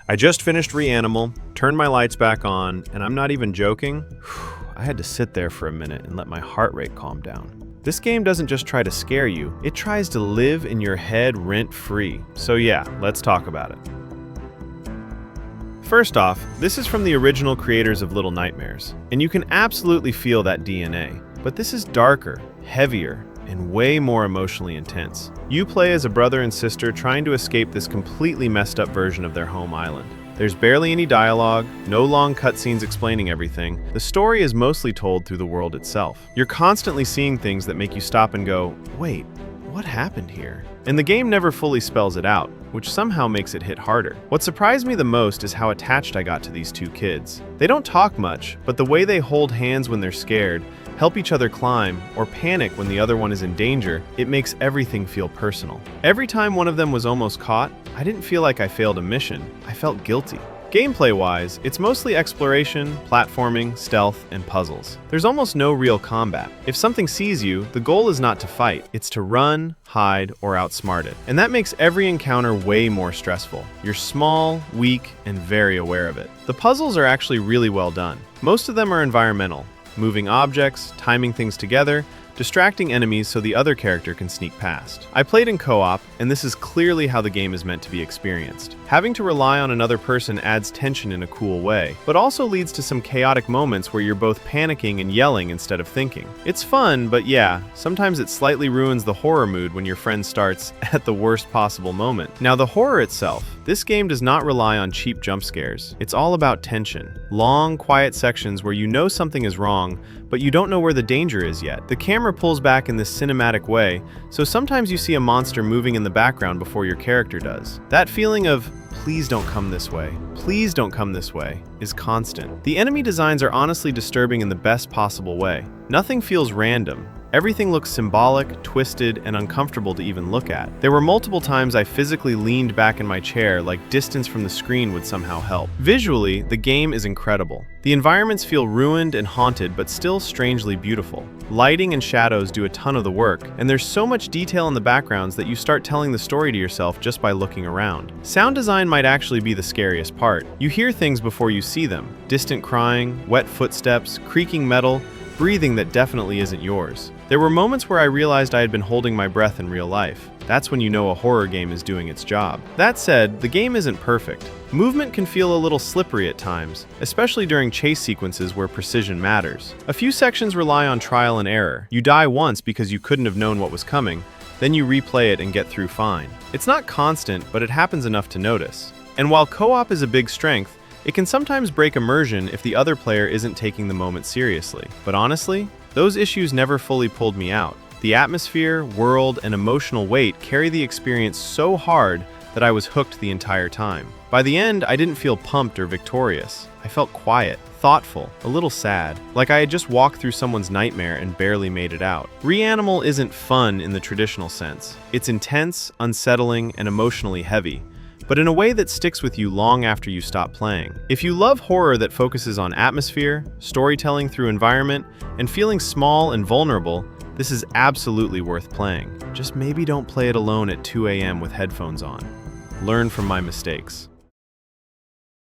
I just finished Reanimal, turned my lights back on, and I'm not even joking. I had to sit there for a minute and let my heart rate calm down. This game doesn't just try to scare you, it tries to live in your head rent-free. So yeah, let's talk about it. First off, this is from the original creators of Little Nightmares, and you can absolutely feel that DNA. But this is darker, heavier, and way more emotionally intense. You play as a brother and sister trying to escape this completely messed up version of their home island. There's barely any dialogue, no long cutscenes explaining everything. The story is mostly told through the world itself. You're constantly seeing things that make you stop and go, wait, what happened here? And the game never fully spells it out, which somehow makes it hit harder. What surprised me the most is how attached I got to these two kids. They don't talk much, but the way they hold hands when they're scared, help each other climb, or panic when the other one is in danger, it makes everything feel personal. Every time one of them was almost caught, I didn't feel like I failed a mission. I felt guilty. Gameplay-wise, it's mostly exploration, platforming, stealth, and puzzles. There's almost no real combat. If something sees you, the goal is not to fight, it's to run, hide, or outsmart it. And that makes every encounter way more stressful. You're small, weak, and very aware of it. The puzzles are actually really well done. Most of them are environmental, moving objects, timing things together, distracting enemies so the other character can sneak past. I played in co-op, and this is clearly how the game is meant to be experienced. Having to rely on another person adds tension in a cool way, but also leads to some chaotic moments where you're both panicking and yelling instead of thinking. It's fun, but yeah, sometimes it slightly ruins the horror mood when your friend starts at the worst possible moment. Now, the horror itself, this game does not rely on cheap jump scares. It's all about tension. Long, quiet sections where you know something is wrong, but you don't know where the danger is yet. The camera pulls back in this cinematic way, so sometimes you see a monster moving in the background before your character does. That feeling of, please don't come this way, please don't come this way, is constant. The enemy designs are honestly disturbing in the best possible way. Nothing feels random. Everything looks symbolic, twisted, and uncomfortable to even look at. There were multiple times I physically leaned back in my chair like distance from the screen would somehow help. Visually, the game is incredible. The environments feel ruined and haunted, but still strangely beautiful. Lighting and shadows do a ton of the work, and there's so much detail in the backgrounds that you start telling the story to yourself just by looking around. Sound design might actually be the scariest part. You hear things before you see them. Distant crying, wet footsteps, creaking metal, breathing that definitely isn't yours. There were moments where I realized I had been holding my breath in real life. That's when you know a horror game is doing its job. That said, the game isn't perfect. Movement can feel a little slippery at times, especially during chase sequences where precision matters. A few sections rely on trial and error. You die once because you couldn't have known what was coming, then you replay it and get through fine. It's not constant, but it happens enough to notice. And while co-op is a big strength, it can sometimes break immersion if the other player isn't taking the moment seriously. But honestly, those issues never fully pulled me out. The atmosphere, world, and emotional weight carry the experience so hard that I was hooked the entire time. By the end, I didn't feel pumped or victorious. I felt quiet, thoughtful, a little sad, like I had just walked through someone's nightmare and barely made it out. Reanimal isn't fun in the traditional sense. It's intense, unsettling, and emotionally heavy, but in a way that sticks with you long after you stop playing. If you love horror that focuses on atmosphere, storytelling through environment, and feeling small and vulnerable, this is absolutely worth playing. Just maybe don't play it alone at 2 a.m. with headphones on. Learn from my mistakes.